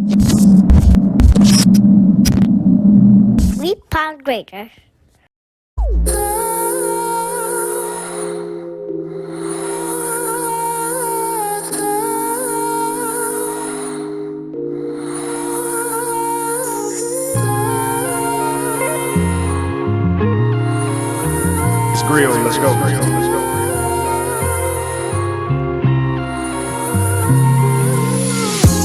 £3 greater. It's Grill. Let's go.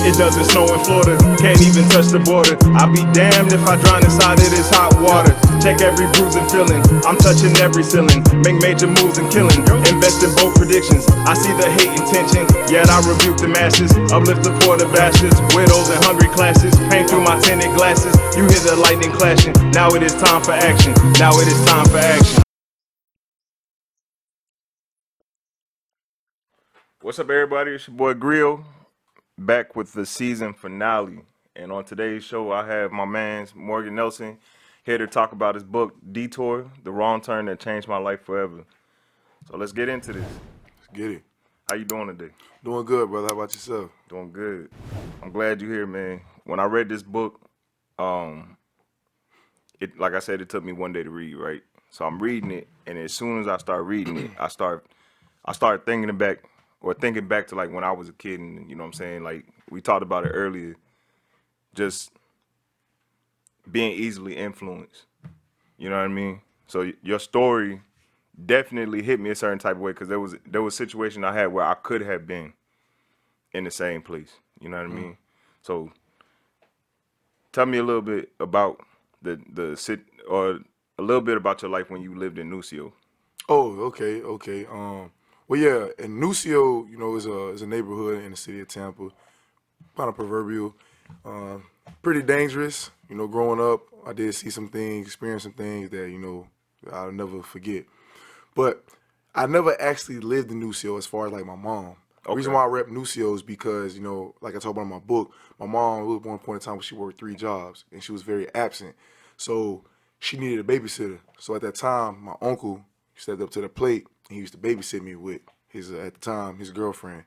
It doesn't snow in Florida, can't even touch the border. I'll be damned if I drown inside of this hot water. Check every bruise and feeling, I'm touching every ceiling. Make major moves and killing, invest in bold predictions. I see the hate intention, yet I rebuke the masses. Uplift the poor, the bastards, widows and hungry classes. Paint through my tinted glasses, you hear the lightning clashing. Now it is time for action, now it is time for action. What's up, everybody? It's your boy Grill, back with the season finale. And on today's show, I have my man Morgan Nelson here to talk about his book, Detour, The Wrong Turn That Changed My Life Forever. So let's get into this. Let's get it. How you doing today? Doing good, brother. How about yourself? Doing good. I'm glad you're here, man. When I read this book, it like I said, it took me one day to read, right? So I'm reading it, and as soon as I start reading it, I start thinking back to like when I was a kid, and you know what I'm saying? Like we talked about it earlier, just being easily influenced. You know what I mean? So your story definitely hit me a certain type of way because there was a situation I had where I could have been in the same place. You know what I mean? So tell me a little bit about or a little bit about your life when you lived in Nucio. Oh, okay. Well, yeah, in Nucio, is a neighborhood in the city of Tampa, kind of proverbial, pretty dangerous. Growing up, I did see some things, experience some things that I'll never forget. But I never actually lived in Nucio as far as like my mom. The reason why I rep Nucio is because, like I talked about in my book, my mom was one point in time where she worked 3 jobs and she was very absent. So she needed a babysitter. So at that time, my uncle stepped up to the plate and he used to babysit me with at the time, his girlfriend.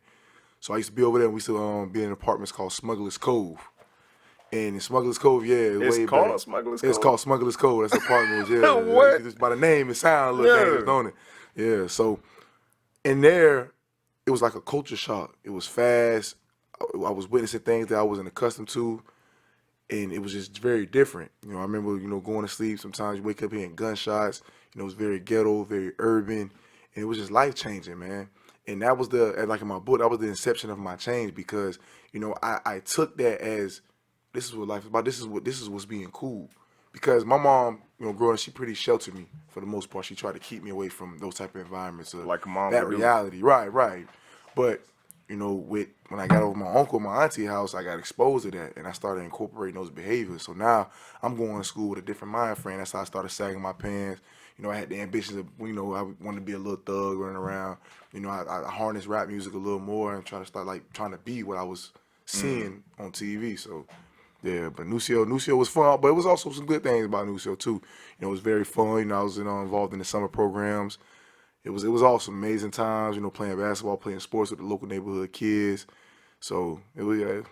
So I used to be over there and we used to be in apartments called Smuggler's Cove. And in Smuggler's Cove, It's called Smuggler's Cove? It's called Smuggler's Cove. That's the apartment. Yeah. What? Just by the name, it sounds a little dangerous, don't it? Yeah. So in there, it was like a culture shock. It was fast. I was witnessing things that I wasn't accustomed to, and it was just very different. I remember, going to sleep. Sometimes you wake up hearing gunshots. It was very ghetto, very urban, and it was just life changing, man. And that was like in my book, that was the inception of my change because, I took that as this is what life is about. This is what's being cool. Because my mom, growing up, she pretty sheltered me for the most part. She tried to keep me away from those type of environments. Like a mom that would do. reality. Right. But, when I got over my uncle, my auntie house, I got exposed to that and I started incorporating those behaviors. So now I'm going to school with a different mind frame. That's how I started sagging my pants. I had the ambitions of, I wanted to be a little thug running around. I harnessed rap music a little more and trying to be what I was seeing on TV. So, yeah, but Nucio was fun, but it was also some good things about Nucio too. It was very fun. I was involved in the summer programs. It was awesome, amazing times. Playing basketball, playing sports with the local neighborhood kids. So it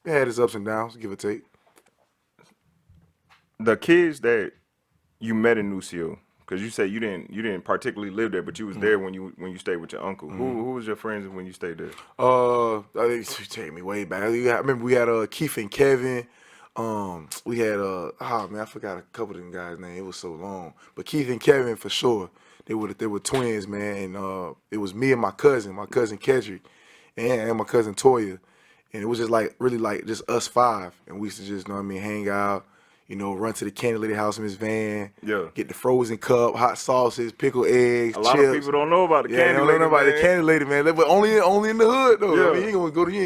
had its ups and downs, give or take. The kids that you met in Nucio, because you said you didn't particularly live there, but you was there when you stayed with your uncle. Who was your friends when you stayed there? I think you take me way back. I remember we had Keith and Kevin. We had I forgot a couple of them guys' names. It was so long, but Keith and Kevin for sure. They were twins, man. And it was me and my cousin Kedrick, and my cousin Toya, and it was just like really like just us 5, and we used to just hang out. Run to the candy lady house in his van. Yeah. Get the frozen cup, hot sauces, pickled eggs, A lot chips. of people don't know about the candy lady. Don't know about the candy lady, man. But only in the hood though. Yeah. I mean, you ain't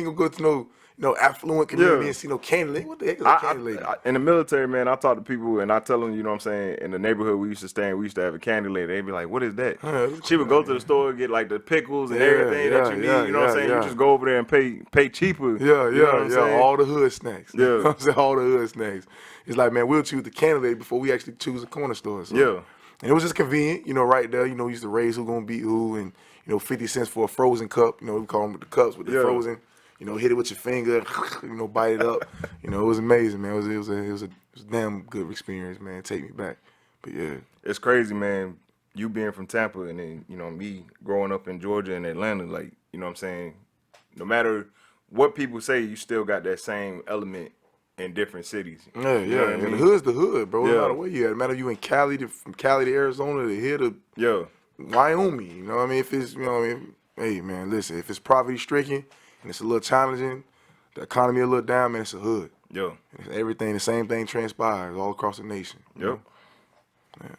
gonna go to no affluent community and see no candy lady. What the heck is a candy lady? In the military, man, I talk to people and I tell them, what I'm saying, in the neighborhood we used to stay in, we used to have a candy lady. They'd be like, what is that? She would go to the store and get like the pickles and everything that you need. You know what I'm saying? You just go over there and pay cheaper. Yeah. All the hood snacks. Yeah. You know what I'm saying? All the hood snacks. It's like, man, we'll choose the candy lady before we actually choose a corner store. So. Yeah. And it was just convenient, right there. We used to raise who gonna beat who, and 50 cents for a frozen cup. We call them the cups with the frozen. hit it with your finger, bite it up. It was amazing, man. It was a damn good experience, man. Take me back. But yeah. It's crazy, man. You being from Tampa and then, me growing up in Georgia and Atlanta, like, you know what I'm saying? No matter what people say, you still got that same element in different cities. Yeah, You know what I and mean? the hood's the hood, bro. No Yeah. matter where you at. No matter if you in Cali, from Cali to Arizona to here to Yeah. Wyoming. You know what I mean? If it's, hey, man, listen, if it's poverty stricken and it's a little challenging, the economy a little down, man, it's a hood. Yeah. Everything, the same thing transpires all across the nation. You Yep. know? Yeah.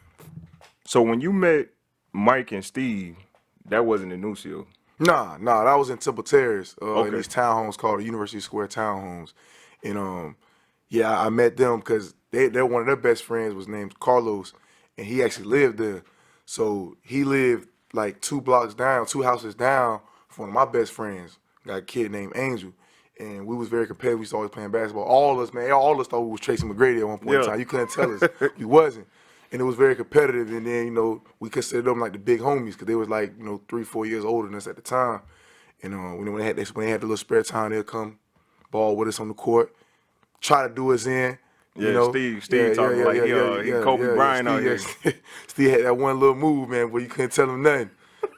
So when you met Mike and Steve, that wasn't in Nucio. Nah, that was in Temple Terrace, in Okay. these townhomes called the University Square Townhomes. And yeah, I met them because they're one of their best friends was named Carlos, and he actually lived there. So he lived like 2 blocks down, 2 houses down from one of my best friends. Got a kid named Angel. And we was very competitive. We was always playing basketball. All of us thought we was Tracy McGrady at one point in Yeah. time. You couldn't tell us. We wasn't. And it was very competitive. And then, we considered them like the big homies because they was like, 3-4 years older than us at the time. And when they had the little spare time, they'd come ball with us on the court, try to do us in. Yeah, Steve talking like he Kobe Bryant out here. Steve had that one little move, man, where you couldn't tell him nothing.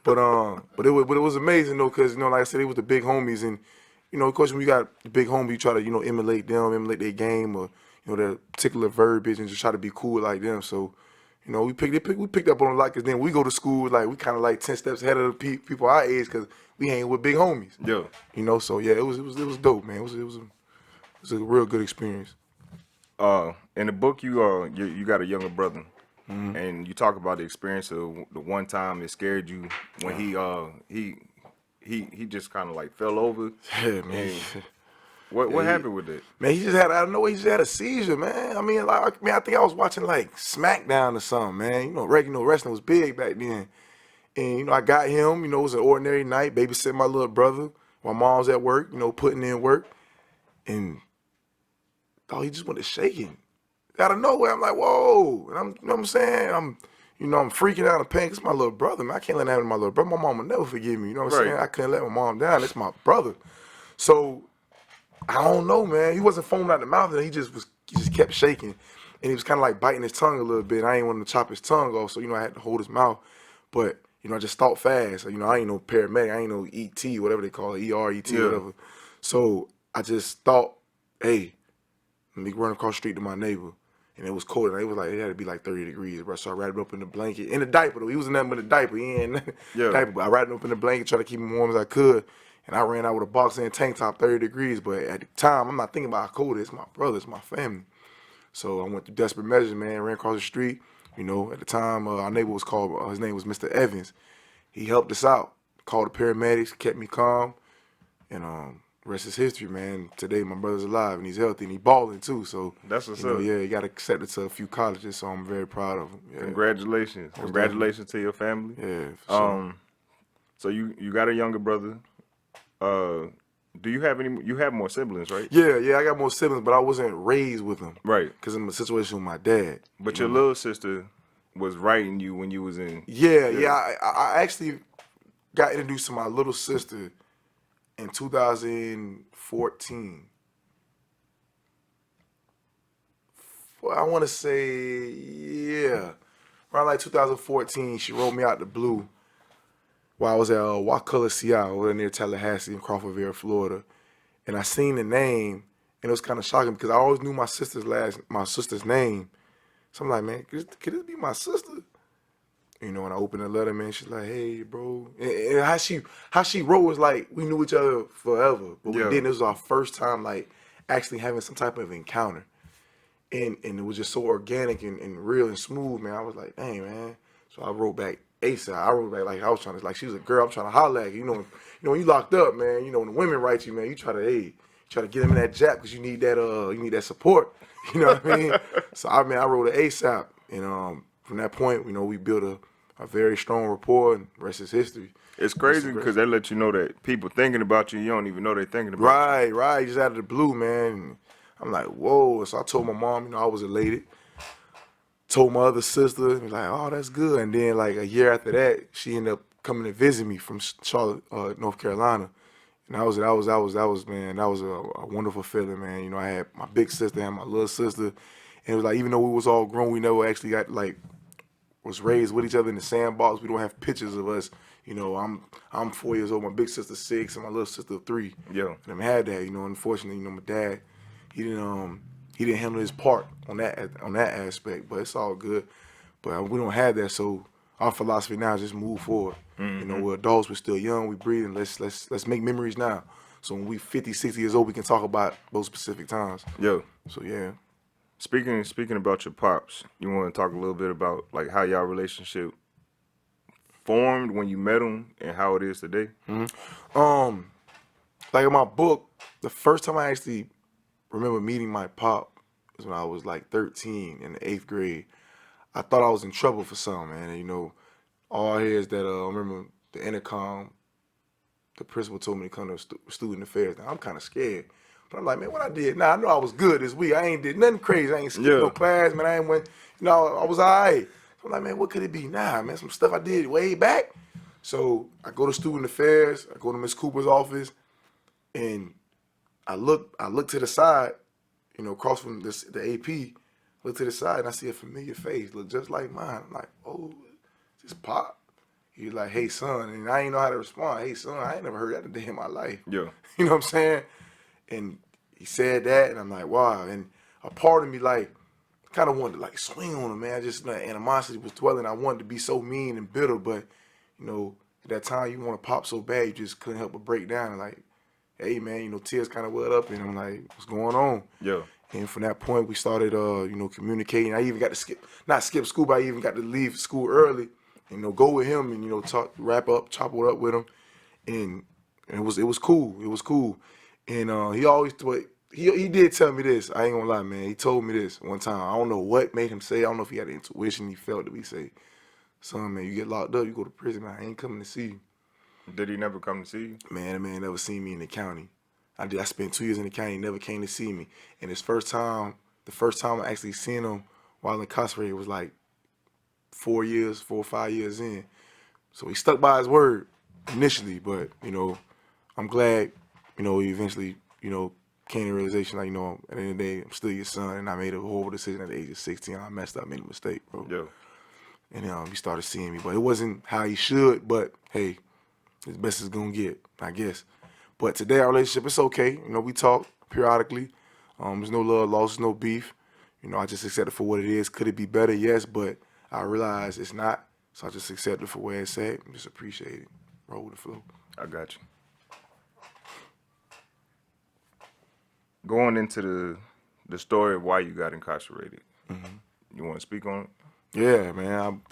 But it was amazing though, because like I said, it was the big homies, and of course when you got the big homies, you try to emulate them, emulate their game, or their particular verbiage, and just try to be cool like them. So we picked up on a lot, because then we go to school like we kind of like 10 steps ahead of the people our age, because we hang with big homies. Yeah. So yeah, it was dope, man. It was a real good experience. In the book, you got a younger brother, and you talk about the experience of the one time it scared you when he just kind of like fell over. Yeah, man. What happened with it? Man, he just had, I don't know, he just had a seizure, man. I mean, I think I was watching like SmackDown or something, man. Wrestling was big back then. And, I got him, it was an ordinary night, babysitting my little brother. My mom's at work, putting in work. And he just went to shaking. Out of nowhere, I'm like, whoa. And you know what I'm saying? I'm freaking out and pain. It's my little brother, man. I can't let that happen to my little brother. My mom will never forgive me. You know what I'm saying? I couldn't let my mom down. It's my brother. So, I don't know, man. He wasn't foaming out the mouth, and he just kept shaking. And he was kind of like biting his tongue a little bit. I ain't want to chop his tongue off, so, I had to hold his mouth. But, I just thought fast. I ain't no paramedic. I ain't no ET, whatever they call it, ER, whatever. So, I just thought, hey, let me run across the street to my neighbor. And it was cold, and it had to be like 30 degrees, bro. So I wrapped him up in the blanket, in the diaper, though. He was in nothing but a diaper. He ain't diaper, but I wrapped him up in the blanket, tried to keep him warm as I could. And I ran out with a boxer and tank top, 30 degrees. But at the time, I'm not thinking about how cold it is. It's my brother, it's my family. So I went through desperate measures, man. Ran across the street. At the time, our neighbor was called, his name was Mr. Evans. He helped us out, called the paramedics, kept me calm. And rest is history, man. Today, my brother's alive, and he's healthy, and he's balling, too. So, that's what's up. Yeah, he got accepted to a few colleges, so I'm very proud of him. Yeah. Congratulations. Congratulations to your family. Yeah, for sure. So you got a younger brother. Do you have you have more siblings, right? Yeah, I got more siblings, but I wasn't raised with them. Right. Because I'm in a situation with my dad. But your little sister was writing you when you was in... Yeah. I actually got introduced to my little sister in 2014. Well, I want to say, yeah. Around like 2014, she wrote me out the blue while I was at Wakulla, Seattle, over near Tallahassee in Crawfordville, Florida. And I seen the name, and it was kind of shocking because I always knew my sister's name. So I'm like, man, could this be my sister? And I opened the letter, man. She's like, "Hey, bro," and how she wrote was like we knew each other forever, but we didn't. It was our first time like actually having some type of encounter, and it was just so organic and real and smooth, man. I was like, "Dang, man." So I wrote back ASAP. I wrote back like I was trying to, like, she was a girl. I'm trying to holler at you. When you locked up, man. When the women write you, man, you try to get them in that jab because you need that support. You know what I mean? So I wrote it ASAP, and from that point, we built a very strong rapport, and rest is history. It's crazy because they let you know that people thinking about you, you don't even know they're thinking about you. Right, just out of the blue, man. And I'm like, whoa. So I told my mom, I was elated. Told my other sister, like, oh, that's good. And then like a year after that, she ended up coming to visit me from Charlotte, North Carolina. And that was a wonderful feeling, man. You know, I had my big sister and my little sister, and it was like even though we was all grown, we never actually got like was raised with each other in the sandbox. We don't have pictures of us. You know, I'm 4 years old, my big sister 6, and my little sister 3. Yeah. And I had that. You know, unfortunately, you know, my dad, he didn't handle his part on that aspect, but it's all good. But we don't have that, so our philosophy now is just move forward. You know, we're adults, we're still young, we breathing. Let's make memories now. So when we 50, 60 years old, we can talk about those specific times. Yo. So yeah. Speaking about your pops, you want to talk a little bit about like how y'all relationship formed when you met him and how it is today? Like in my book, the first time I actually remember meeting my pop was when I was like 13 in the 8th grade. I thought I was in trouble for something, man. And, you know, all I hear is that I remember the intercom. The principal told me to come to student affairs. Now I'm kind of scared, but I'm like, man, what I did? Now I know I was good this week. I ain't did nothing crazy. I ain't skipped no class, man. I ain't went. You know, I was all right. So I'm like, man, what could it be? Nah, man, some stuff I did way back. So I go to student affairs. I go to Miss Cooper's office, and I look to the side, you know, across from the AP. Look to the side, and I see a familiar face, look just like mine. I'm like, oh, this Pop. He's like, hey, son. And I ain't know how to respond. Hey, son, I ain't never heard that a day in my life. Yeah. You know what I'm saying? And he said that, and I'm like, wow. And a part of me, like, kind of wanted to, like, swing on him, man. Just, like, animosity was dwelling. I wanted to be so mean and bitter, but, you know, at that time, you want to pop so bad, you just couldn't help but break down. And, like, hey, man, you know, tears kind of welled up, and I'm like, what's going on? Yeah. And from that point, we started, you know, communicating. I even got to not skip school, but I even got to leave school early. You know, go with him and, you know, chop it up with him, and it was cool. It was cool, and he always he did tell me this. I ain't gonna lie, man. He told me this one time. I don't know what made him say. I don't know if he had an intuition. He felt that we say, "Son, man, you get locked up, you go to prison. Man, I ain't coming to see you." Did he never come to see you? Man, that man never seen me in the county. I spent 2 years in the county. He never came to see me. And the first time I actually seen him while incarcerated was like 4 or 5 years in. So he stuck by his word initially, but, you know, I'm glad, you know, he eventually, you know, came to realization, like, you know, at the end of the day, I'm still your son, and I made a horrible decision at the age of 16. I messed up, made a mistake, bro. Yeah. And he started seeing me, but it wasn't how he should, but, hey, as best it's gonna get, I guess. But today, our relationship, it's okay. You know, we talk periodically. There's no love lost, no beef. You know, I just accept it for what it is. Could it be better? Yes, but I realize it's not. So I just accept it for where it's at and just appreciate it. Roll with the flow. I got you. Going into the story of why you got incarcerated, you want to speak on it? Yeah, man.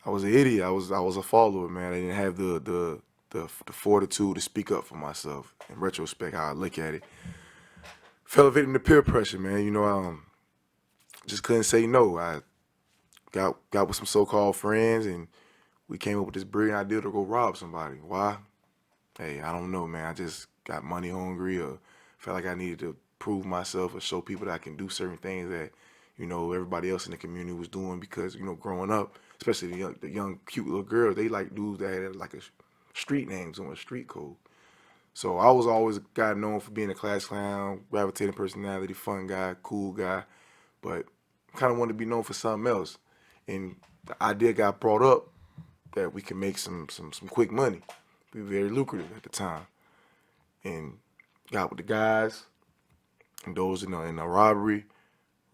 I was an idiot. I was a follower, man. I didn't have the fortitude to speak up for myself. In retrospect, how I look at it, fell victim to peer pressure, man. You know, just couldn't say no. I got with some so-called friends, and we came up with this brilliant idea to go rob somebody. Why? Hey, I don't know, man. I just got money hungry, or felt like I needed to prove myself or show people that I can do certain things that, you know, everybody else in the community was doing. Because, you know, growing up, especially the young cute little girls, they like dudes that had like a street names on a street code. So I was always a guy known for being a class clown, gravitating personality, fun guy, cool guy, but kind of wanted to be known for something else. And the idea got brought up that we can make some quick money, be very lucrative at the time, and got with the guys, and those in a robbery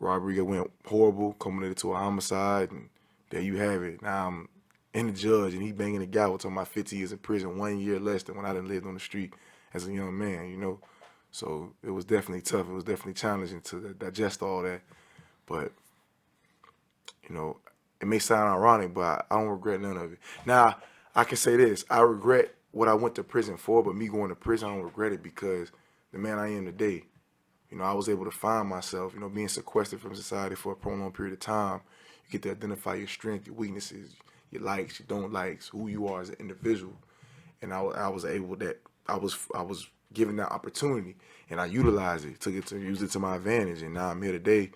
that went horrible, culminated to a homicide, and there you have it. Now I'm in the judge, and he banging the gavel talking about 50 years in prison, 1 year less than when I done lived on the street as a young man, you know. So it was definitely tough. It was definitely challenging to digest all that. But, you know, it may sound ironic, but I don't regret none of it. Now, I can say this. I regret what I went to prison for, but me going to prison, I don't regret it because the man I am today, you know, I was able to find myself, you know, being sequestered from society for a prolonged period of time. You get to identify your strengths, your weaknesses, your likes, your don't likes, who you are as an individual. And I was able that I was given that opportunity, and I utilized it, use it to my advantage. And now I'm here today,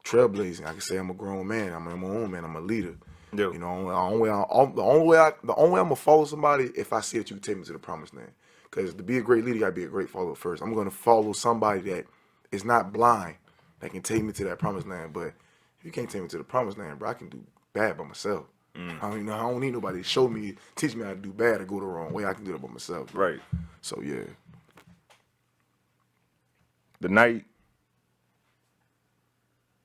trailblazing. I can say I'm a grown man. I'm my own man. I'm a leader. Yeah. You know, the only way I'm gonna follow somebody if I see that you can take me to the promised land. Because to be a great leader, you got to be a great follower first. I'm going to follow somebody that is not blind, that can take me to that promised land. But if you can't take me to the promised land, bro, I can do bad by myself. I don't need nobody to show me, teach me how to do bad or go the wrong way. I can do it by myself, bro. Right. So, yeah. The night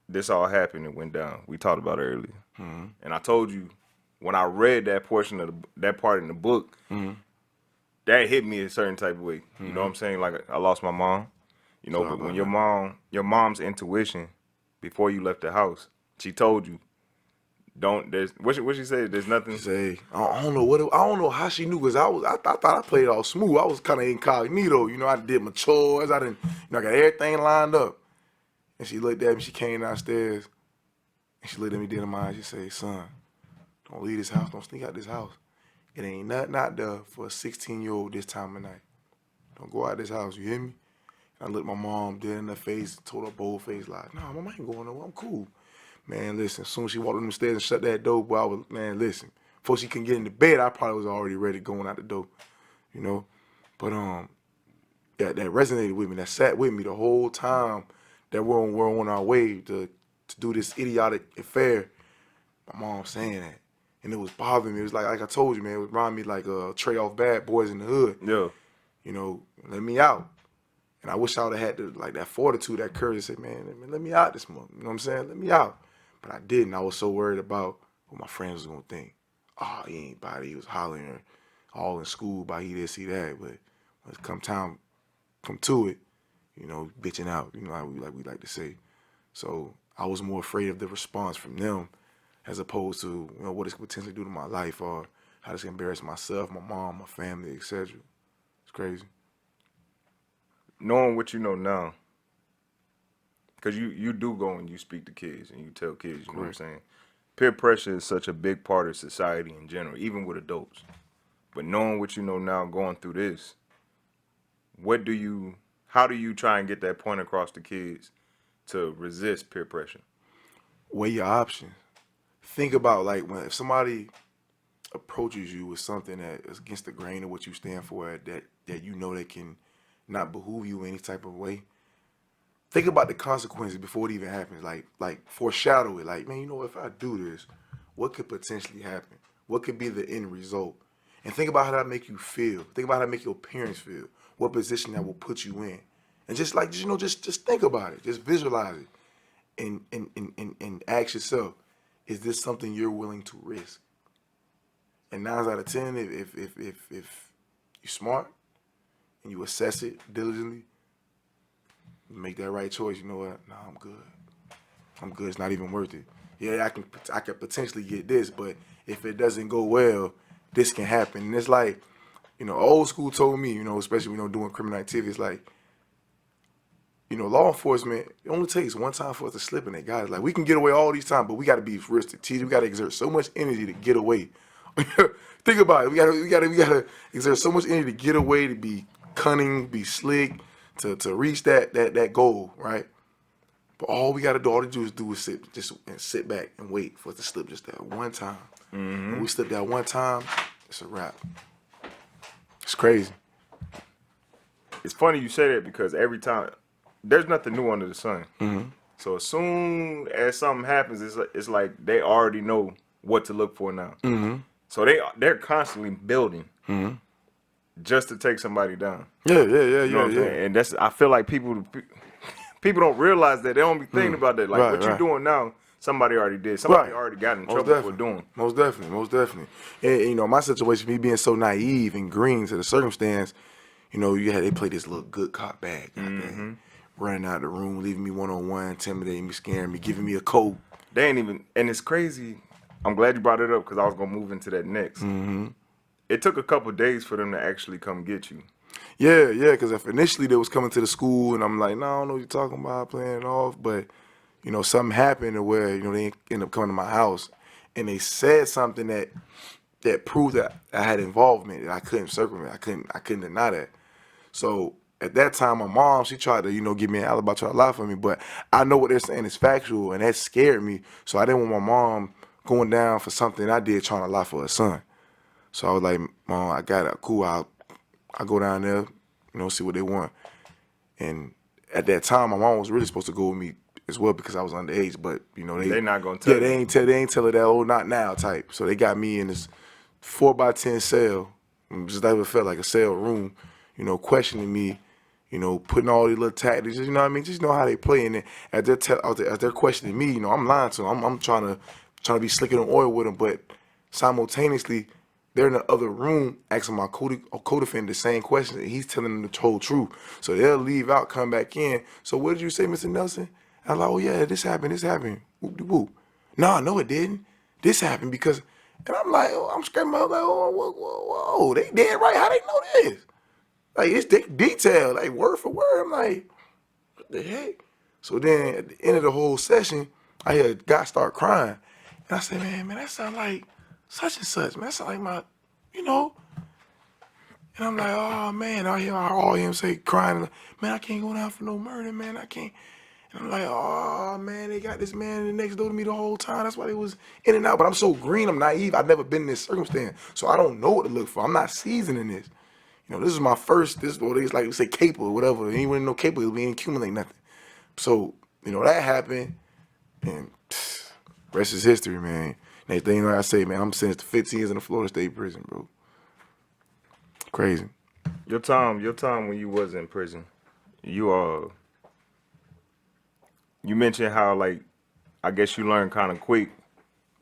this all happened and went down, we talked about it earlier. And I told you, when I read that portion of that part in the book, that hit me a certain type of way. You know what I'm saying? Like, I lost my mom. You know, Sorry but when about your mom's intuition, before you left the house, she told you, what she said, there's nothing. Say, I don't know how she knew, because I thought I played all smooth. I was kind of incognito, you know. I did my chores, I got everything lined up. And she looked at me. She came downstairs, and she looked at me dead in my eyes. She said, "Son, don't leave this house. Don't sneak out this house. It ain't nothing out there for a 16-year-old this time of night. Don't go out this house. You hear me?" And I looked my mom dead in the face, told her bold face like, "No, mom, I ain't going nowhere. I'm cool." Man, listen, as soon as she walked on the stairs and shut that door, boy, listen. Before she can get into bed, I probably was already ready going out the door, you know. But that resonated with me. That sat with me the whole time that we're on our way to do this idiotic affair. My mom saying that, and it was bothering me. It was like I told you, man. It would remind me like Trey off Bad Boys in the Hood. Yeah. You know, let me out. And I wish I would have had that fortitude, that courage to say, man, let me out this month. You know what I'm saying? Let me out. But I didn't. I was so worried about what my friends was gonna think. Oh, he ain't body. He was hollering all in school about he this, he that. But when it come to it, you know, bitching out. You know how we like to say. So I was more afraid of the response from them, as opposed to, you know, what it could potentially do to my life, or how this can embarrass myself, my mom, my family, etc. It's crazy. Knowing what you know now, because you do go and you speak to kids and you tell kids, you know what I'm saying? Peer pressure is such a big part of society in general, even with adults. But knowing what you know now, going through this, how do you try and get that point across to kids to resist peer pressure? Weigh your options. Think about, like, if somebody approaches you with something that is against the grain of what you stand for, that you know that can not behoove you any type of way. Think about the consequences before it even happens. Like foreshadow it. Like, man, you know, if I do this, what could potentially happen? What could be the end result? And think about how that make you feel. Think about how that make your parents feel. What position that will put you in. And just think about it. Just visualize it. And ask yourself, is this something you're willing to risk? And 9 out of 10, if you're smart and you assess it diligently, you make that right choice. You know what? No, I'm good. I'm good. It's not even worth it. Yeah, I can potentially get this, but if it doesn't go well, this can happen. And it's like, you know, old school told me, you know, especially, you know, doing criminal activities, like, you know, law enforcement, it only takes one time for us to slip in it. Guys, like, we can get away all these times, but we got to be real strategic. We got to exert so much energy to get away. Think about it. We gotta exert so much energy to get away, to be cunning, be slick, to reach that goal, right? But all we gotta do, all to do is sit back and wait for it to slip just that one time. When we slip that one time, it's a wrap. It's crazy. It's funny you say that, because every time, there's nothing new under the sun. So as soon as something happens, it's like they already know what to look for now. So they're constantly building just to take somebody down. Yeah. You know what I'm saying? And I feel like people don't realize that. They don't be thinking about that. Like, Right, what you right. doing now, somebody already did. Somebody Right. already got in Most trouble definitely. for doing. Most definitely. And, you know, my situation, me being so naive and green to the circumstance, you know, they play this little good cop bad, goddamn. Running out of the room, leaving me one-on-one, intimidating me, scaring me, giving me a coat. They ain't even, and it's crazy. I'm glad you brought it up, because I was going to move into that next. It took a couple days for them to actually come get you. Yeah, because if initially they was coming to the school, and I'm like, no, I don't know what you're talking about, playing it off. But, you know, something happened to where, you know, they ended up coming to my house, and they said something that proved that I had involvement, that I couldn't circumvent. I couldn't deny that. So at that time, my mom, she tried to, you know, give me an alibi, try to lie for me. But I know what they're saying is factual, and that scared me. So I didn't want my mom going down for something I did trying to lie for her son. So I was like, Mom, I got it. Cool. I'll I go down there, see what they want. And at that time, my mom was really supposed to go with me as well because I was underage. But They not gonna tell they you. ain't tell her that not now type. So they got me in this 4x10 cell, just like it felt like a cell room, questioning me, putting all these little tactics, you know what I mean? Just know how they play. And then as they're questioning me, I'm lying to them. I'm trying to be slicking on oil with them, but simultaneously they're in the other room asking my co-defendant the same question, and he's telling them the whole truth. So they'll leave out, come back in. So what did you say, Mr. Nelson? I'm like, oh yeah, this happened. Whoop-de-whoop. No, it didn't. This happened because, and I'm like, I'm screaming, I'm like, whoa, they dead right? How they know this? Like, it's detailed, like word for word. I'm like, what the heck? So then at the end of the whole session, I heard a guy start crying. And I said, man, that sound like such and such. Man, that sound like my. And I'm like, oh man, I hear him say crying, man, I can't go down for no murder, man, I can't. And I'm like, oh man, they got this man next door to me the whole time. That's why they was in and out. But I'm so green, I'm naive. I've never been in this circumstance. So I don't know what to look for. I'm not seasoned in this. This is my first, or they like say caper or whatever. Anyone know caper, we ain't accumulate nothing. So, that happened, and rest is history, man. Next thing I say, man, I'm sentenced to 15 years in the Florida State prison, bro. Crazy. Your time when you was in prison, you you mentioned how like I guess you learned kind of quick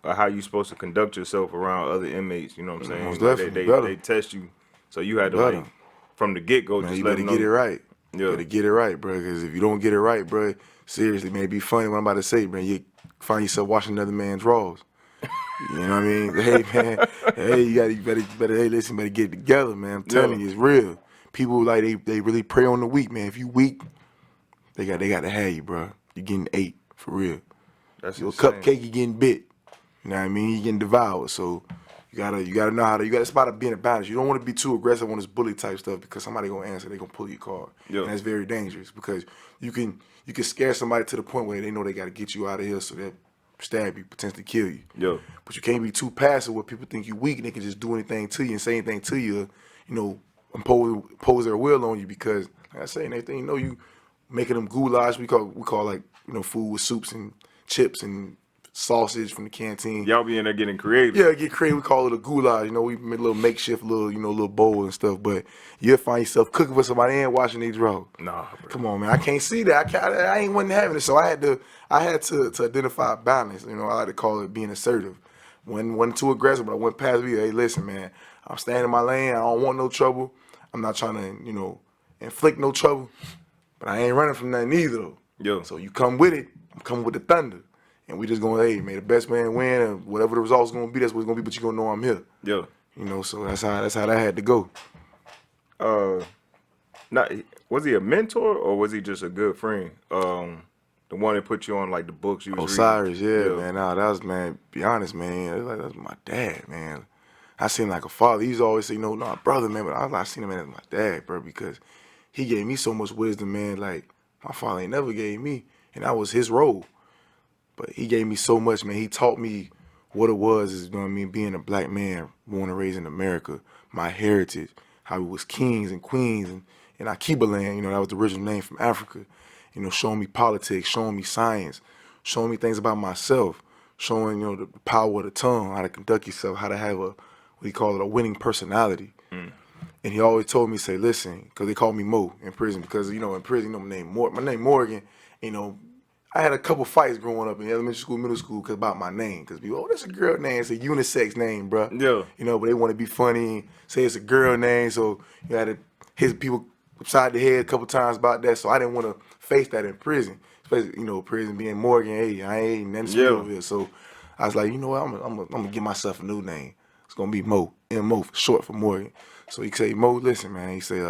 how you supposed to conduct yourself around other inmates. You know what I'm saying? Most Like definitely, they better. they test you, so you had to Better. like from the get go Man, just you let better them know. get it right. Yeah. You better get it right, bro. Because if you don't get it right, bro, seriously, man, it'd be funny what I'm about to say, man. You find yourself washing another man's drawers. You know what I mean? Hey, man. Hey, you better. Hey, listen, better get it together, man. I'm telling you, it's real. People like they really prey on the weak, man. If you weak, they got to have you, bro. You getting ate for real. That's You a insane. cupcake, you getting bit. You know what I mean? You getting devoured. So you gotta know how to. You gotta spot being a balance. You don't want to be too aggressive on this bully type stuff because somebody gonna answer. They gonna pull your card, Yeah. and that's very dangerous because you can scare somebody to the point where they know they gotta get you out of here, so they'll stab you, potentially kill you. Yeah. But you can't be too passive where people think you weak and they can just do anything to you and say anything to you, impose their will on you because, like I say, anything you making them goulash. We call like food with soups and chips and sausage from the canteen. Y'all be in there getting creative. Yeah, get creative. We call it a goulash. We make a little makeshift, little bowl and stuff. But you'll find yourself cooking for somebody and washing their drawers. Nah, bro. Come on, man. I can't see that. I ain't wasn't having it. So I had to identify balance. I like to call it being assertive. Wasn't too aggressive, but I went past me. Hey, listen, man. I'm staying in my lane. I don't want no trouble. I'm not trying to, inflict no trouble. But I ain't running from nothing either, though. Yeah. So you come with it. I'm coming with the thunder. And we just going, hey, may the best man win, and whatever the result's gonna be, that's what it's gonna be. But you gonna know I'm here. Yeah. So that's how that had to go. Not was he a mentor or was he just a good friend? The one that put you on like the books you was Osiris, reading. man. Nah, that was, man. Be honest, man. That was my dad, man. I seen him like a father. He used to always say, no, brother, man. But I seen him as my dad, bro, because he gave me so much wisdom, man. Like my father ain't never gave me, and that was his role. But he gave me so much, man. He taught me what it was, is, being a black man born and raised in America, my heritage, how we was kings and queens and Akiba land, that was the original name from Africa. Showing me politics, showing me science, showing me things about myself, showing, the power of the tongue, how to conduct yourself, how to have what he call it, a winning personality. And he always told me, say, listen, because they called me Mo in prison, because, in prison, my name Morgan, I had a couple fights growing up in elementary school, middle school, about my name. Because people, that's a girl name. It's a unisex name, bro. Yeah. But they want to be funny and say it's a girl name. So you had to hit people upside the head a couple times about that. So I didn't want to face that in prison. Especially, prison being Morgan. Hey, I ain't nothing special over here. So I was like, what? I'm going to give myself a new name. It's going to be Mo. M-O, short for Morgan. So he say, Mo, listen, man. He say,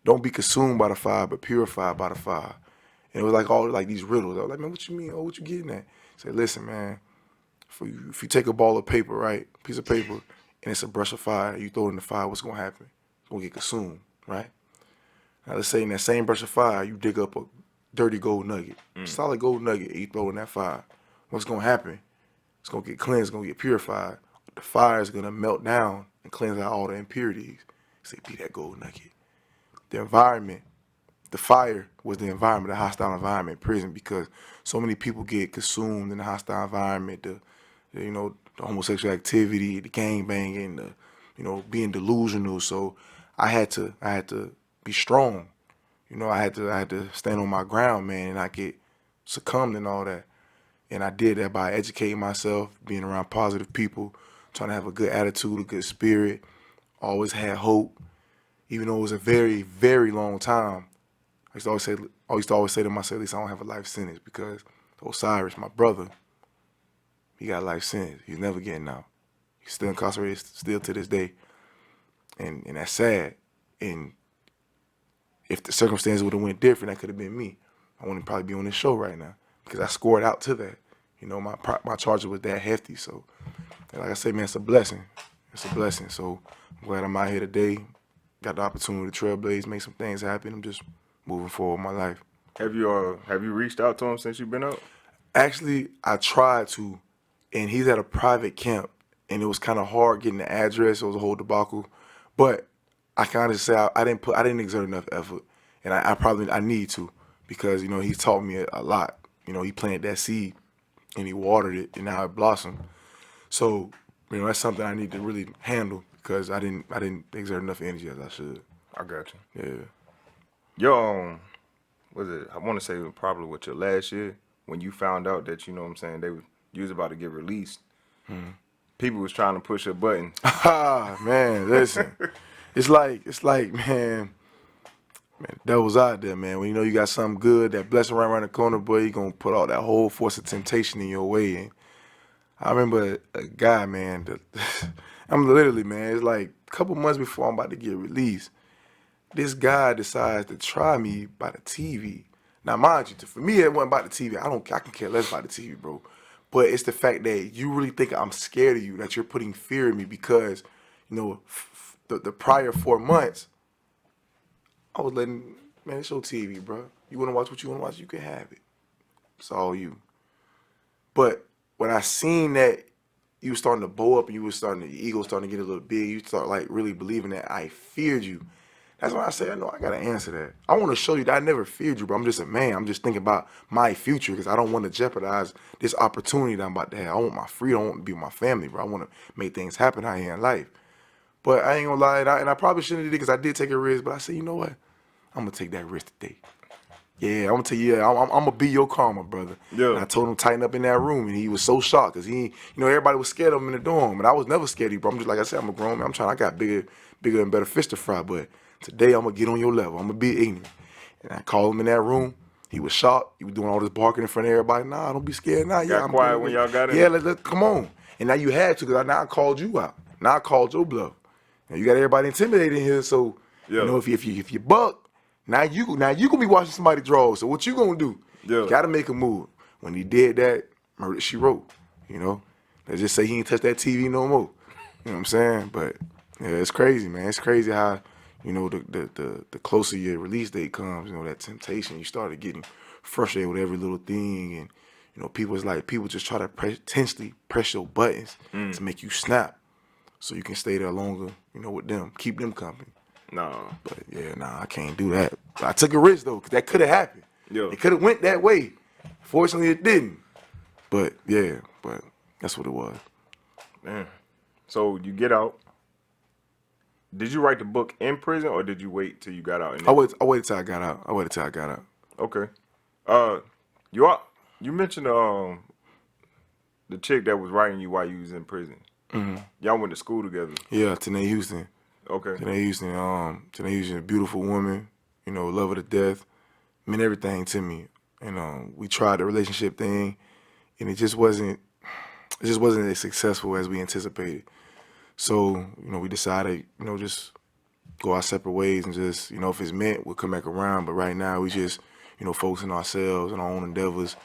don't be consumed by the fire, but purified by the fire. And it was like all like these riddles. I was like, man, what you mean? Oh, what you getting at? He said, listen, man, if you take a ball of paper, right, piece of paper, and it's a brush of fire, you throw it in the fire, what's going to happen? It's going to get consumed, right? Now, let's say in that same brush of fire, you dig up a dirty gold nugget, solid gold nugget, and you throw it in that fire. What's going to happen? It's going to get cleansed, it's going to get purified. The fire is going to melt down and cleanse out all the impurities. Say, be that gold nugget. The environment, the fire was the environment, the hostile environment in prison, because so many people get consumed in the hostile environment, the homosexual activity, the gang banging, being delusional. So I had to be strong. I had to stand on my ground, man, and not get succumbed and all that. And I did that by educating myself, being around positive people, trying to have a good attitude, a good spirit, always had hope. Even though it was a very, very long time, I used to always say to myself, at least I don't have a life sentence, because Osiris, my brother, he got a life sentence. He's never getting out. He's still incarcerated, still to this day. And that's sad. And if the circumstances would have went different, that could have been me. I wouldn't probably be on this show right now, because I scored out to that. My charges was that hefty. So, like I said, man, it's a blessing. It's a blessing. So I'm glad I'm out here today. Got the opportunity to trailblaze, make some things happen. I'm just moving forward with my life. Have you reached out to him since you've been out? Actually, I tried to, and he's at a private camp, and it was kind of hard getting the address. It was a whole debacle, but I can honestly say I didn't exert enough effort, and I need to, because he's taught me a lot. He planted that seed, and he watered it, and now it blossomed. So that's something I need to really handle, because I didn't exert enough energy as I should. I got you. Yeah. Yo, was it? I want to say probably with your last year, when you found out that you was about to get released. People was trying to push your buttons. Ah, man, listen. It's like, man, the devil's out there, man. When you got something good, that blessing right around the corner, boy, you gonna put all that whole force of temptation in your way. And I remember a guy, man, I'm literally, man, it's like a couple months before I'm about to get released, this guy decides to try me by the TV. Now, mind you, for me, it wasn't about the TV. I can care less about the TV, bro. But it's the fact that you really think I'm scared of you, that you're putting fear in me, because, the prior 4 months, I was letting, man, it's your TV, bro. You want to watch what you want to watch, you can have it. It's all you. But when I seen that you were starting to bow up and your ego starting to get a little big, you start like really believing that I feared you. That's why I say, I know I got to answer that. I want to show you that I never feared you, bro. I'm just a man. I'm just thinking about my future, because I don't want to jeopardize this opportunity that I'm about to have. I want my freedom. I want to be with my family, bro. I want to make things happen out here in life. But I ain't going to lie, and I probably shouldn't have did it, because I did take a risk, but I said, you know what? I'm going to take that risk today. Yeah, I'm going to tell you, I'm going to be your karma, brother. Yeah. And I told him to tighten up in that room, and he was so shocked, because everybody was scared of him in the dorm, and I was never scared of you, bro. I'm just, like I said, I'm a grown man. I got bigger and better fish to fry, but today I'm going to get on your level. I'm going to be ignorant. And I called him in that room. He was shocked. He was doing all this barking in front of everybody. Nah, don't be scared. Nah, Got quiet when y'all got in? Yeah, let's come on. And now you had to, because now I called you out. Now I called your bluff. Now you got everybody intimidated in here, so Yeah. if you buck, now you gonna be watching somebody draw. So what you gonna do? Yeah. You gotta make a move. When he did that, murder she wrote. Let's just say he ain't touch that TV no more. You know what I'm saying? But yeah, it's crazy, man. It's crazy how the closer your release date comes, that temptation, you started getting frustrated with every little thing, and people just try to potentially press your buttons to make you snap, so you can stay there longer, with them, keep them company. No. But yeah, I can't do that. I took a risk though, because that could have happened. Yeah. It could have went that way. Fortunately, it didn't. But yeah, that's what it was. Man. So you get out. Did you write the book in prison, or did you wait till you got out? I waited till I got out. Okay. You mentioned the chick that was writing you while you was in prison. Mm-hmm. Y'all went to school together. Yeah, Tanae Houston. Okay. Tanae Houston, a beautiful woman, love her to death, meant everything to me. And we tried the relationship thing, and it just wasn't as successful as we anticipated. So, we decided, just go our separate ways, and just, if it's meant, we'll come back around. But right now, we just, focusing on ourselves and our own endeavors,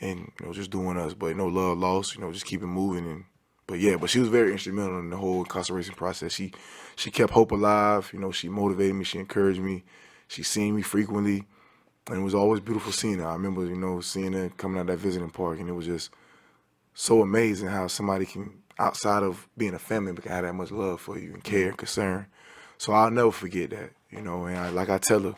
and, just doing us. But no love lost, just keep it moving. But she was very instrumental in the whole incarceration process. She kept hope alive. She motivated me. She encouraged me. She seen me frequently, and it was always beautiful seeing her. I remember, seeing her coming out of that visiting park, and it was just so amazing how somebody can, outside of being a family, can have that much love for you and care and concern. So I'll never forget that, you know. And like I tell her, you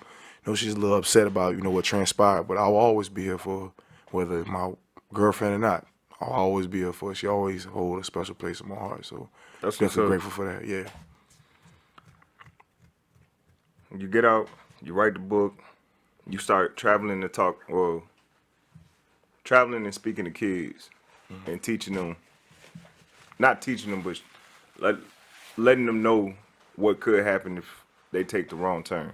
know, she's a little upset about, you know, what transpired, but I'll always be here for her, whether it's my girlfriend or not. I'll always be here for her. She always hold a special place in my heart. So That's what's definitely up. grateful for that. Yeah. You get out, you write the book, you start traveling to talk, well, traveling and speaking to kids and teaching them, not teaching them, but let, letting them know what could happen if they take the wrong turn.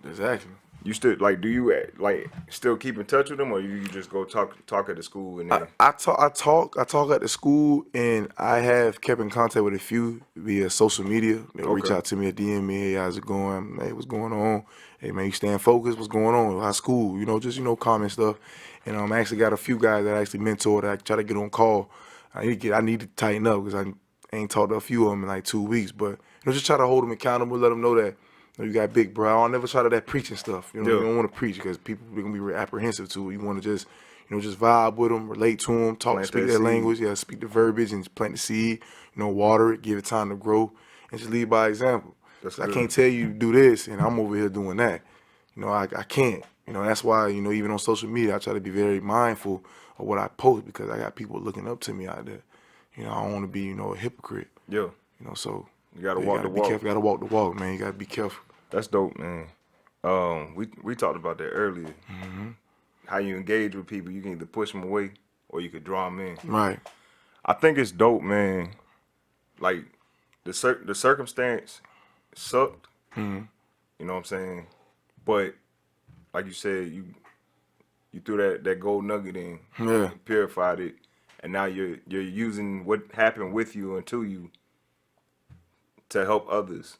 Exactly. You still like? Do you like still keep in touch with them, or you just go talk at the school and then? I talk at the school, and I have kept in contact with a few via social media. They'll reach Okay. out to me at DM me, hey, how's it going? Hey, what's going on? Hey, man, you staying focused? What's going on? How's school? You know, just, you know, comment stuff. And I actually got a few guys that I actually mentor that I try to get on call. I need to tighten up because I ain't talked to a few of them in like 2 weeks. But, you know, just try to hold them accountable, let them know that, you know, you got big, bro. I'll never try to that preaching stuff. You know, Yeah. you don't want to preach because people are gonna be real apprehensive to it. You want to just, you know, just vibe with them, relate to them, talk, Plant speak that their seed. language, yeah, speak the verbiage and plant the seed. You know, water it, give it time to grow, and just lead by example. That's 'Cause I good. can't tell you to do this, and I'm over here doing that. You know, I can't. You know, that's why, you know, even on social media, I try to be very mindful of what I post because I got people looking up to me out there. You know, I don't want to be, you know, a hypocrite. Yeah. You know, so You gotta yeah, walk you the gotta be walk. careful. You gotta walk the walk, man. You gotta be careful. That's dope, man. We talked about that earlier. How you engage with people, you can either push them away or you could draw them in. Right. I think it's dope, man. Like the circumstance sucked. You know what I'm saying? But like you said, you threw that gold nugget in, Yeah. and purified it, and now you're using what happened with you and to you to help others.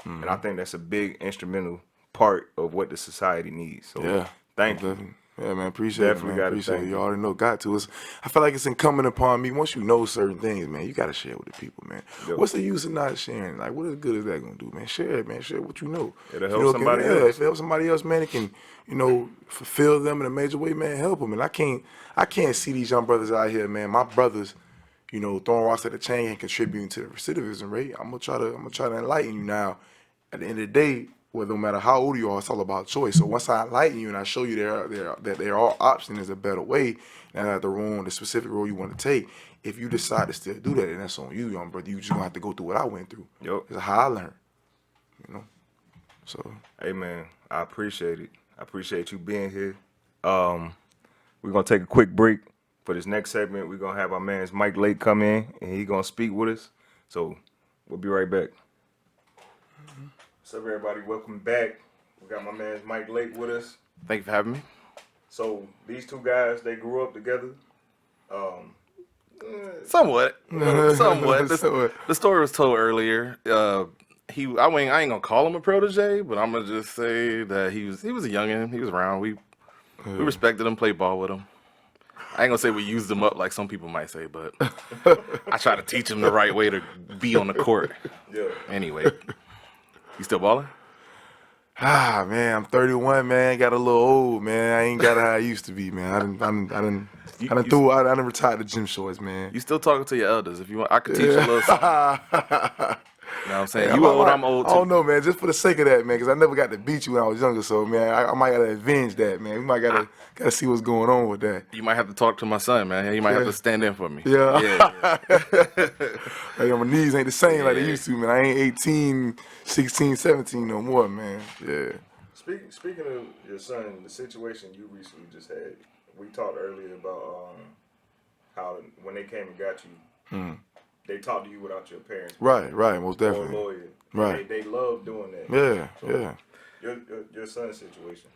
And I think that's a big instrumental part of what the society needs. So Yeah. thank you. Definitely. Yeah, man. Appreciate Definitely it, man. gotta Appreciate it. thank You you. already know. Got to. I feel like it's incumbent upon me. Once you know certain things, man, you gotta share with the people, man. Yep. What's the use of not sharing? Like, what is good is that gonna do, man? Share it, man. Share what you know. It'll If you help know, somebody yeah, else. if it helps somebody else, man, it can, you know, fulfill them in a major way, man. Help them. And I can't see these young brothers out here, man. My brothers, you know, throwing rocks at the chain and contributing to the recidivism rate. I'm gonna try to enlighten you now. At the end of the day, well, no matter how old you are, it's all about choice. So once I enlighten you and I show you that there are options, there's a better way, and not the specific role you want to take. If you decide to still do that, then that's on you, young brother. You just gonna have to go through what I went through. Yep. It's how I learned, you know. So Hey man, I appreciate it. I appreciate you being here. We're gonna take a quick break for this next segment. We're gonna have our man's Mike Lake come in and he gonna speak with us. So we'll be right back. What's up, everybody? Welcome back. We got my man's Mike Lake with us. Thank you for having me. So these two guys, they grew up together. Somewhat. Somewhat. So, The story was told earlier. I ain't gonna call him a protege, but I'm gonna just say that he was a youngin'. He was around. We respected him, played ball with him. I ain't gonna say we used him up like some people might say, but I try to teach him the right way to be on the court. Yeah. Anyway, you still balling? man, I'm 31, man. Got a little old, man. I ain't got how I used to be, man. You- I you- done retired the gym shorts, man. You still talking to your elders? If you want, I could teach you a little something. You know what I'm saying? You old, I'm old I don't too. know, man. Just for the sake of that, man, because I never got to beat you when I was younger. So, man, I might gotta avenge that, man. We might gotta see what's going on with that. You might have to talk to my son, man. He might have to stand in for me. Yeah. Yeah. Like, my knees ain't the same like they Yeah. used to, man. I ain't 18, 16, 17 no more, man. Yeah. Speaking of your son, the situation you recently just had, we talked earlier about how when they came and got you, they talked to you without your parents Right, most or a definitely. lawyer. Right. They love doing that. Yeah, So, yeah. Your son's situation.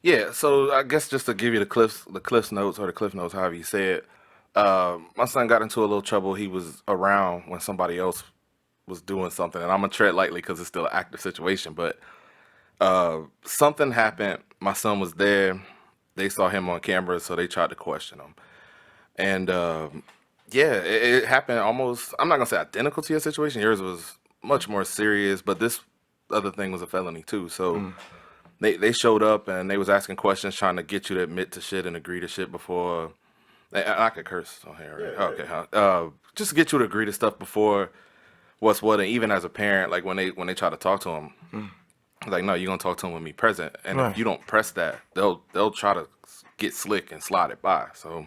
Yeah, so I guess just to give you the cliff notes, however you say it. My son got into a little trouble. He was around when somebody else was doing something, and I'm gonna tread lightly because it's still an active situation. But something happened. My son was there. They saw him on camera, so they tried to question him. And yeah, it happened almost. I'm not gonna say identical to your situation. Yours was much more serious, but this other thing was a felony too. So they showed up and they was asking questions, trying to get you to admit to shit and agree to shit before. I could curse on here, right? Yeah, Okay, huh? Just to get you to agree to stuff before what's what, and even as a parent, like when they try to talk to him, like, no, you're gonna talk to him with me present, and if Right. you don't press that, they'll try to get slick and slide it by. So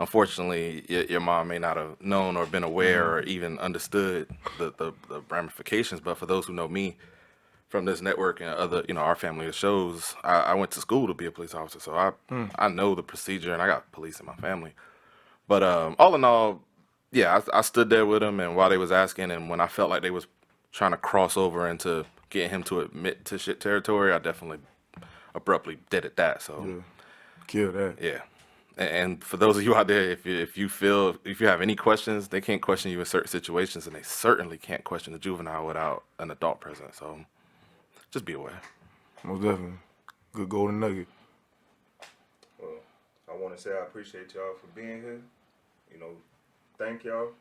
unfortunately, your mom may not have known or been aware or even understood the ramifications. But for those who know me from this network and other, our family of shows, I went to school to be a police officer, so I know the procedure, and I got police in my family. But all in all, yeah, I stood there with him, and while they was asking, and when I felt like they was trying to cross over into getting him to admit to shit territory, I definitely abruptly did it that. So Yeah. Kill that. yeah. And for those of you out there, if you have any questions, they can't question you in certain situations, and they certainly can't question the juvenile without an adult present. So just be aware. Most definitely. Good golden nugget. Well, I want to say I appreciate y'all for being here. You know, thank y'all.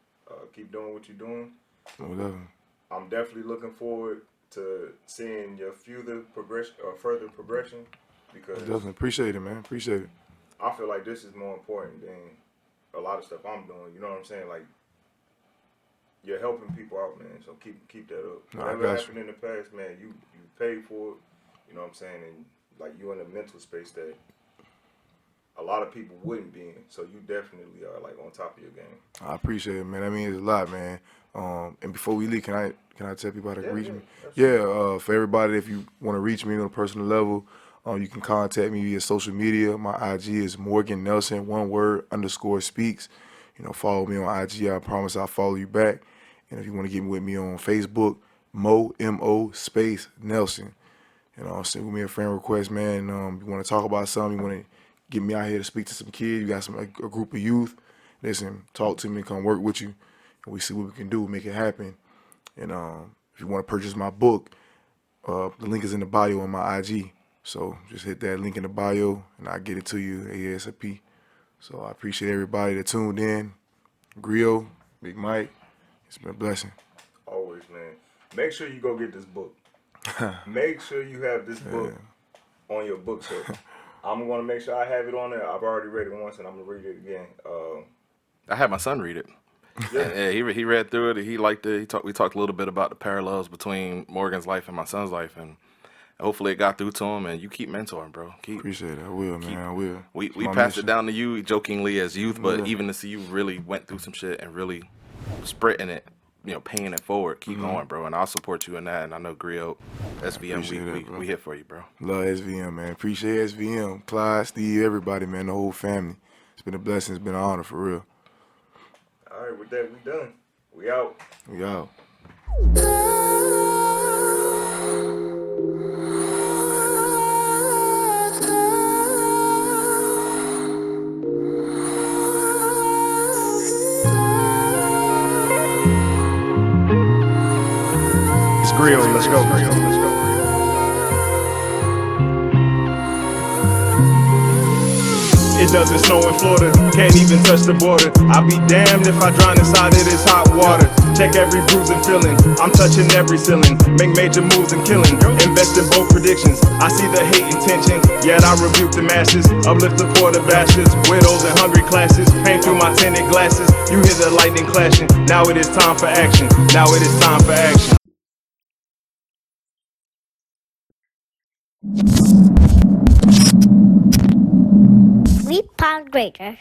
Keep doing what you're doing. Most definitely. I'm definitely looking forward to seeing your further progression, because Definitely. Appreciate it, man. Appreciate it. I feel like this is more important than a lot of stuff I'm doing. You know what I'm saying? Like, you're helping people out, man. So keep that up. No, I Whatever got you. happened in the past, man, you paid for it. You know what I'm saying? And like, you're in a mental space that a lot of people wouldn't be in. So you definitely are like on top of your game. I appreciate it, man. I mean, it's a lot, man. And before we leave, can I tell people how to reach me? Yeah, for everybody, if you want to reach me on a personal level, you can contact me via social media. My IG is Morgan Nelson, one word, _speaks. Follow me on IG. I promise I'll follow you back. And if you want to get with me on Facebook, Mo space Nelson. Send me a friend request, man. You want to talk about something, you want to get me out here to speak to some kids, you got a group of youth, listen, talk to me, come work with you, and we see what we can do, make it happen. And if you want to purchase my book, the link is in the bio on my IG. So just hit that link in the bio, and I'll get it to you ASAP. So I appreciate everybody that tuned in. Grio, Big Mike, it's been a blessing. Always, man. Make sure you go get this book. Make sure you have this book on your bookshelf. I'm going to make sure I have it on there. I've already read it once, and I'm going to read it again. I had my son read it. Yeah, he read through it. He liked it. We talked a little bit about the parallels between Morgan's life and my son's life, and hopefully it got through to him. And you keep mentoring, bro. Appreciate it. I will, man. I will. We My passed mission. it down to you jokingly as youth, but Yeah. even to see you really went through some shit and really sprinting it, paying it forward. Keep going, bro. And I'll support you in that. And I know Griot, SVM, Appreciate that, bro. we here for you, bro. Love SVM, man. Appreciate SVM. Clyde, Steve, everybody, man. The whole family. It's been a blessing. It's been an honor, for real. All right, with that, we done. We out. We out. It's Grill. Let's go. It doesn't snow in Florida, can't even touch the border. I'll be damned if I drown inside of this hot water. Check every bruise and feeling, I'm touching every ceiling. Make major moves and killing, invest in both predictions. I see the hate and tension, yet I rebuke the masses. Uplift the poor, the bastards, widows and hungry classes. Paint through my tinted glasses, you hear the lightning clashing. Now it is time for action, now it is time for action. We pound greater.